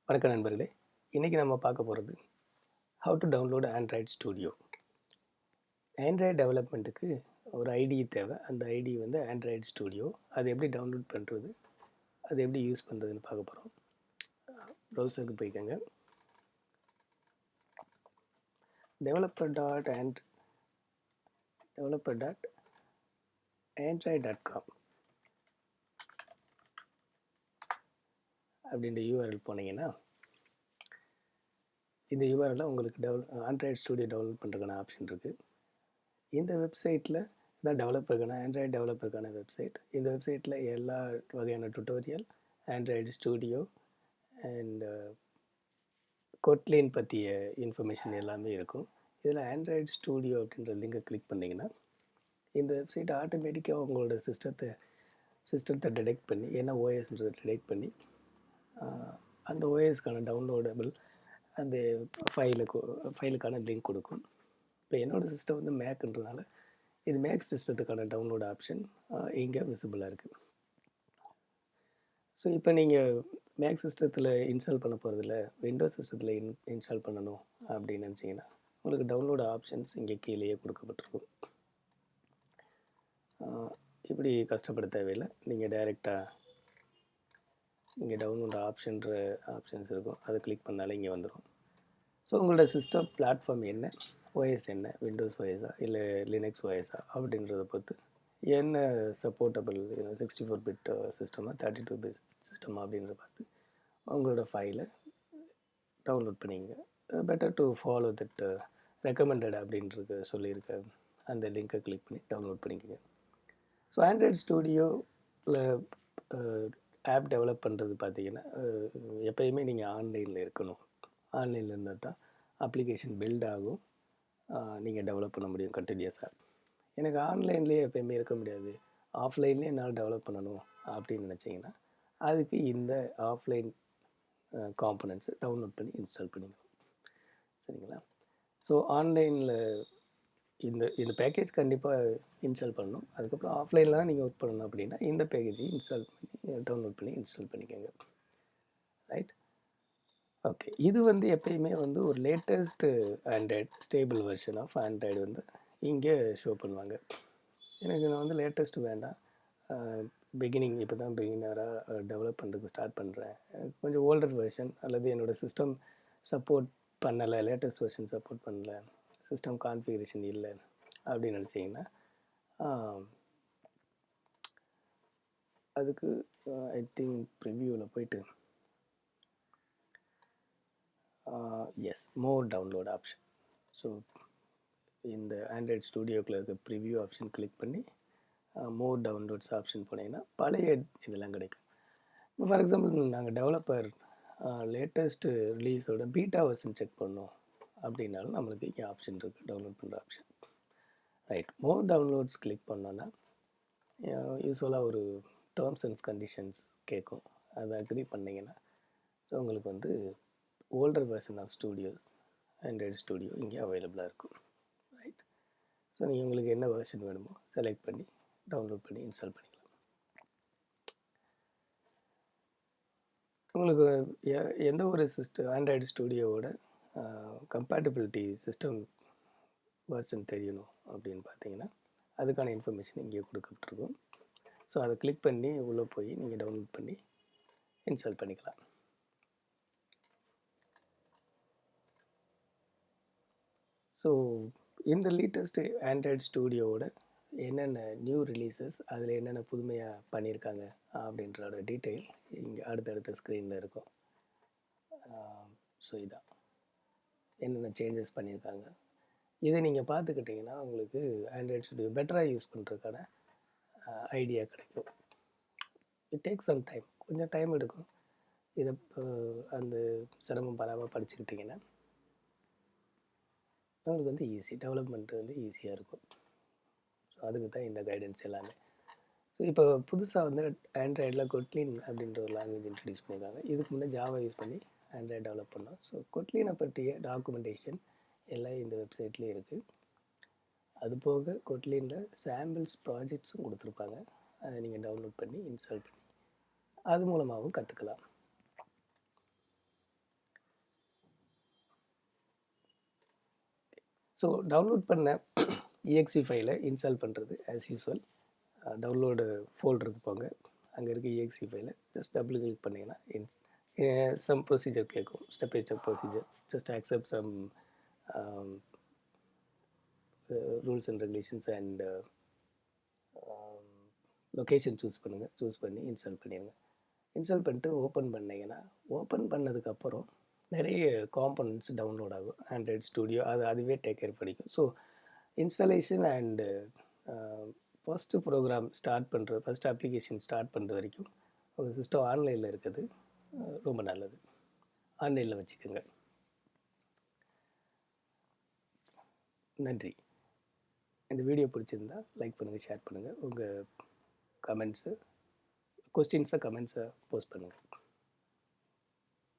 வணக்கம் நண்பர்களே. இன்றைக்கி நம்ம பார்க்க போகிறது how to download Android studio. Android டெவலப்மெண்ட்டுக்கு ஒரு ஐடி தேவை. அந்த ஐடி வந்து ஆண்ட்ராய்டு ஸ்டூடியோ. அது எப்படி டவுன்லோட் பண்ணுறது, அது எப்படி யூஸ் பண்ணுறதுன்னு பார்க்க போகிறோம். ப்ரௌசருக்கு போய்க்கோங்க. developer.android.com அப்படின்ற யூஆர்எல் போனீங்கன்னா இந்த யூஆர்எல்ல உங்களுக்கு ஆண்ட்ராய்டு ஸ்டூடியோ டவுன்லோட் பண்ணுறதுக்கான ஆப்ஷன் இருக்குது. இந்த வெப்சைட்டில் தான் ஆண்ட்ராய்டு டெவலப்பருக்கான வெப்சைட். இந்த வெப்சைட்டில் எல்லா வகையான tutorial, Android studio and Kotlin பற்றிய இன்ஃபர்மேஷன் எல்லாமே இருக்கும். இதில் ஆண்ட்ராய்டு ஸ்டூடியோ அப்படின்ற லிங்கை கிளிக் பண்ணிங்கன்னா இந்த வெப்சைட் ஆட்டோமேட்டிக்காக உங்களோட சிஸ்டத்தை டிடெக்ட் பண்ணி என்ன ஓஎஸ்ன்றதை டிடெக்ட் பண்ணி அந்த ஓஎஸ்க்கான டவுன்லோடபிள் அந்த ஃபைலுக்கான லிங்க் கொடுக்கும். இப்போ என்னோடய சிஸ்டம் வந்து மேக்ன்றதுனால இது மேக் சிஸ்டத்துக்கான டவுன்லோட் ஆப்ஷன் இங்கே விசிபிளாக இருக்குது. ஸோ இப்போ நீங்கள் மேக் சிஸ்டத்தில் இன்ஸ்டால் பண்ண போகிறதில்ல, விண்டோஸ் சிஸ்டத்தில் இன்ஸ்டால் பண்ணணும் அப்படின்னு நினச்சிங்கன்னா உங்களுக்கு டவுன்லோட் ஆப்ஷன்ஸ் இங்கே கீழேயே கொடுக்கப்பட்டிருக்கும். இப்படி கஷ்டப்பட தேவையில்லை. நீங்கள் டைரெக்டாக இங்கே டவுன்லோட் ஆப்ஷன்ஸ் இருக்கும், அதை கிளிக் பண்ணாலே இங்கே வந்துடும். ஸோ உங்களோட சிஸ்டம் பிளாட்ஃபார்ம் என்ன, ஓஎஸ் என்ன, விண்டோஸ் ஓஎஸா இல்லை லினக்ஸ் ஓஎஸா அப்படின்றத பொறுத்து என்ன சப்போர்ட்டபிள் 64 பிட் சிஸ்டமா 32 பிட் சிஸ்டமா அப்படின்றத பார்த்து உங்களோட ஃபைலை டவுன்லோட் பண்ணிங்க. Better to follow that recommended அப்படின்றது சொல்லியிருக்க அந்த லிங்கை கிளிக் பண்ணி டவுன்லோட் பண்ணிக்கோங்க. ஸோ ஆண்ட்ராய்டு ஸ்டூடியோவில் ஆப் டெவலப் பண்ணுறது பார்த்தீங்கன்னா எப்போயுமே நீங்கள் ஆன்லைனில் இருக்கணும். ஆன்லைனில் இருந்தால் தான் அப்ளிகேஷன் பில்ட் ஆகும், நீங்கள் டெவலப் பண்ண முடியும் கண்டினியூஸாக. எனக்கு ஆன்லைன்லேயே எப்போயுமே இருக்க முடியாது, ஆஃப்லைன்லேயே என்னால் டெவலப் பண்ணணும் அப்படின்னு நினச்சிங்கன்னா அதுக்கு இந்த ஆஃப்லைன் காம்பனன்ட்ஸை டவுன்லோட் பண்ணி இன்ஸ்டால் பண்ணிக்கணும். சரிங்களா? ஸோ ஆன்லைனில் இந்த பேக்கேஜ் கண்டிப்பாக இன்ஸ்டால் பண்ணணும். அதுக்கப்புறம் ஆஃப்லைனில் தான் நீங்கள் ஒர்க் பண்ணணும் அப்படின்னா இந்த பேக்கேஜை டவுன்லோட் பண்ணி இன்ஸ்டால் பண்ணிக்கோங்க. ரைட்? ஓகே, இது வந்து எப்பயுமே வந்து ஒரு latest android stable version of android வந்து இங்கே ஷோ பண்ணுவாங்க. எனக்கு நான் வந்து லேட்டஸ்ட்டு வேண்டாம், இப்போ தான் பிகினராக டெவலப் பண்ணுறதுக்கு ஸ்டார்ட் பண்ணுறேன், கொஞ்சம் ஓல்டர் வெர்ஷன் அல்லது என்னோடய சிஸ்டம் சப்போர்ட் பண்ணலை, லேட்டஸ்ட் வெர்ஷன் சப்போர்ட் பண்ணலை, சிஸ்டம் கான்ஃபிகரேஷன் இல்லை அப்படின்னு நினச்சிங்கன்னா அதுக்கு ஐ திங்க் ப்ரிவியூவில் போயிட்டு எஸ் மோர் டவுன்லோட் ஆப்ஷன். ஸோ இந்த ஆண்ட்ராய்டு ஸ்டூடியோக்குள்ள இருக்க ப்ரிவியூ ஆப்ஷன் கிளிக் பண்ணி மோர் டவுன்லோட்ஸ் ஆப்ஷன் போனீங்கன்னா பழைய இதெல்லாம் கிடைக்கும். இப்போ ஃபார் எக்ஸாம்பிள் நாங்கள் டெவலப்பர் லேட்டஸ்ட்டு ரிலீஸோட பீட்டா வெர்ஷன் செக் பண்ணோம் அப்படின்னாலும் நம்மளுக்கு இங்கே ஆப்ஷன் இருக்குது, டவுன்லோட் பண்ணுற option. Right, more downloads click பண்ணோன்னா யூஸ்வலாக ஒரு டேர்ம்ஸ் அண்ட் கண்டிஷன்ஸ் கேட்கும். அதை அக்ரி பண்ணிங்கன்னா ஸோ உங்களுக்கு வந்து older version of android studio இங்கே அவைலபிளாக இருக்கும். ரைட், ஸோ நீங்கள் உங்களுக்கு என்ன வெர்ஷன் வேணுமோ செலக்ட் பண்ணி டவுன்லோட் பண்ணி இன்ஸ்டால் பண்ணிக்கலாம். உங்களுக்கு எந்த ஒரு ஆண்ட்ராய்டு ஸ்டூடியோவோட கம்பேட்டபிலிட்டி சிஸ்டம் வெர்ஷன் தெரியணும் அப்படின்னு பார்த்தீங்கன்னா அதுக்கான இன்ஃபர்மேஷன் இங்கே கொடுக்கப்பட்டிருக்கும். ஸோ அதை கிளிக் பண்ணி உள்ளே போய் நீங்கள் டவுன்லோட் பண்ணி இன்ஸ்டால் பண்ணிக்கலாம். ஸோ இந்த லேட்டஸ்ட்டு ஆண்ட்ராய்டு ஸ்டூடியோவோட என்னென்ன நியூ ரிலீசஸ், அதில் என்னென்ன புதுமையாக பண்ணியிருக்காங்க அப்படின்றோட டீட்டெயில் இங்கே அடுத்தடுத்த ஸ்க்ரீனில் இருக்கும். ஸோ இதான் என்னென்ன சேஞ்சஸ் பண்ணியிருக்காங்க. இதை நீங்கள் பார்த்துக்கிட்டிங்கன்னா உங்களுக்கு ஆண்ட்ராய்டு ஸ்டூடியோ பெட்டராக யூஸ் பண்ணுறதுக்கான ஐடியா கிடைக்கும். இட் டேக் சம் டைம், கொஞ்சம் டைம் எடுக்கும். இதை அந்த சிரமம் பராமல் படிச்சுக்கிட்டிங்கன்னா உங்களுக்கு வந்து டெவலப்மெண்ட் வந்து ஈஸியாக இருக்கும். ஸோ அதுக்கு தான் இந்த கைடன்ஸ் எல்லாமே. ஸோ இப்போ புதுசாக வந்து ஆண்ட்ராய்டில் கொட்லின் அப்படின்ற ஒரு லாங்குவேஜ் இன்ட்ரடியூஸ் பண்ணியிருக்காங்க. இதுக்கு முன்னே ஜாவா யூஸ் பண்ணி ஆண்ட்ராய்டு டெவலப் பண்ணோம். ஸோ கொட்லினை பற்றிய டாக்குமெண்டேஷன் எல்லாம் இந்த வெப்சைட்லேயே இருக்குது. அதுபோக கொட்லினில் சாம்பிள்ஸ் ப்ராஜெக்ட்ஸும் கொடுத்துருப்பாங்க. அதை நீங்கள் டவுன்லோட் பண்ணி இன்ஸ்டால் பண்ணி அது மூலமாகவும் கற்றுக்கலாம். ஸோ டவுன்லோட் பண்ண exe ஃபைலை இன்ஸ்டால் பண்ணுறது ஆஸ் யூஸ்வல் டவுன்லோடு ஃபோல்டருக்கு போங்க. அங்கே இருக்க exe ஃபைலை ஜஸ்ட் டபுள் கிளிக் பண்ணிங்கன்னா சம் ப்ரொசீஜர் கேட்கும். Step by step procedure. Just accept some rules and regulations and location choose பண்ணுங்கள். சூஸ் பண்ணி இன்ஸ்டால் பண்ணிடுங்க. இன்ஸ்டால் பண்ணிட்டு ஓப்பன் பண்ணிங்கன்னா ஓப்பன் பண்ணதுக்கப்புறம் நிறைய காம்பனன்ட்ஸ் டவுன்லோட் ஆகும். ஆண்ட்ராய்ட் ஸ்டூடியோ அதுவே டேக் கேர் பண்ணிக்கும். So installation and first program start பண்ணுறது, ஃபஸ்ட்டு அப்ளிகேஷன் ஸ்டார்ட் பண்ணுற வரைக்கும் உங்கள் சிஸ்டம் ஆன்லைனில் இருக்குது ரொம்ப நல்லது. ஆன்லைனில் வச்சுக்கோங்க. நன்றி. இந்த வீடியோ பிடிச்சிருந்தா லைக் பண்ணுங்கள், ஷேர் பண்ணுங்கள். உங்கள் கமெண்ட்ஸை, கொஸ்டின்ஸை கமெண்ட்ஸை போஸ்ட் பண்ணுங்கள்.